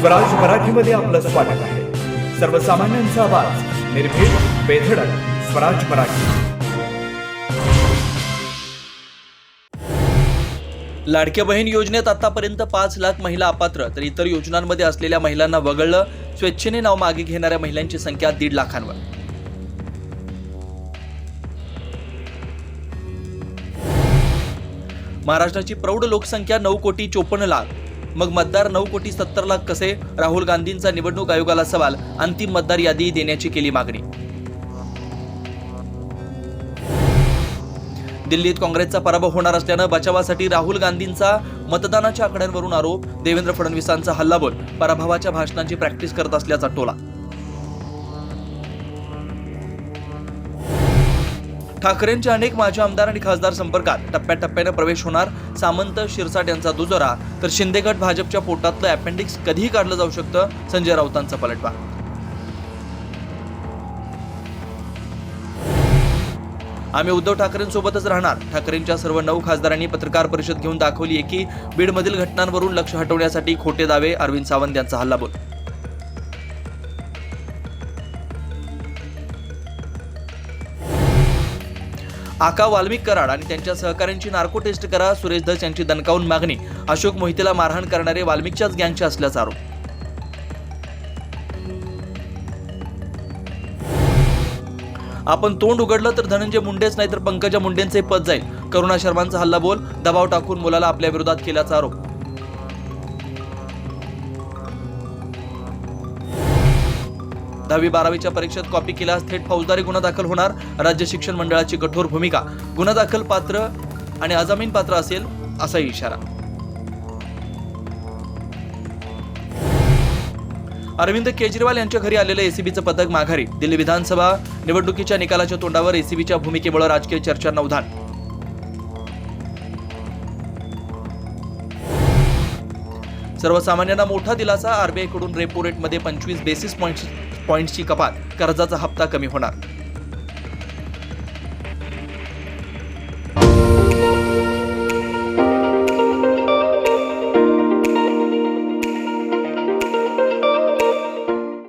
स्वराज मराठीमध्ये आपलं स्वागत आहे. सर्वसामान्यांचा आवाज, निर्भीड, बेधडक, स्वराज मराठी. लाडक्या बहीण योजनेत आतापर्यंत 5 लाख महिला अपात्र, तर इतर योजनांमध्ये असलेल्या महिलांना वगळलं. स्वेच्छेने नाव मागे घेणाऱ्या महिलांची संख्या 1.5 लाखांवर. महाराष्ट्राची प्रौढ लोकसंख्या 9,54,00,000. मग मतदार 9,70,00,000 कसे? राहुल गांधींचा निवडणूक आयोगाला सवाल. अंतिम मतदार यादी देण्याची केली मागणी. दिल्लीत काँग्रेसचा पराभव होणार असल्यानं बचावासाठी राहुल गांधींचा मतदानाच्या आकड्यांवरून आरोप. देवेंद्र फडणवीसांचा हल्लाबोल. पराभवाच्या भाषणांची प्रॅक्टिस करत असल्याचा टोला. ठाकरेंच्या अनेक माजी आमदार आणि खासदार संपर्कात. टप्प्याटप्प्याने प्रवेश होणार. सामंत, शिरसाट यांचा दुजोरा. तर शिंदे गट भाजपच्या पोटातलं अपेंडिक्स कधीही काढलं जाऊ शकतं. संजय राऊतांचा पलटवार. आम्ही उद्धव ठाकरेंसोबतच राहणार. ठाकरेंच्या सर्व 9 खासदारांनी पत्रकार परिषद घेऊन दाखवली आहे की बीडमधील घटनांवरून लक्ष हटवण्यासाठी खोटे दावे. अरविंद सावंत यांचा हल्लाबोल. आका वाल्मिक कराड आणि त्यांच्या सहकाऱ्यांची नार्को टेस्ट करा. सुरेश धस यांची दणकावून मागणी. अशोक मोहितेला मारहाण करणारे वाल्मिकच्याच गँगचे असल्याचा आरोप. आपण तोंड उघडलं तर धनंजय मुंडेच नाही तर पंकजा मुंडेंचे पद जाईल. करुणा शर्मांचा हल्लाबोल. दबाव टाकून मुलाला आपल्या विरोधात केल्याचा आरोप. 10वी-12वीच्या परीक्षेत कॉपी केल्यास थेट फौजदारी गुन्हा दाखल होणार. राज्य शिक्षण मंडळाची कठोर भूमिका. गुन्हा दाखल पात्र आणि अजामीन पात्र असेल असाही इशारा. अरविंद केजरीवाल यांच्या घरी आलेलं एसीबीचं पथक माघारी. दिल्ली विधानसभा निवडणुकीच्या निकालाच्या तोंडावर एसीबीच्या भूमिकेमुळे राजकीय चर्चांना उधाण. सर्वसामान्यांना मोठा दिलासा. आरबीआयकडून रेपो रेटमध्ये 25 बेसिस पॉइंट्सची कपात. कर्जाचा हप्ता कमी होणार.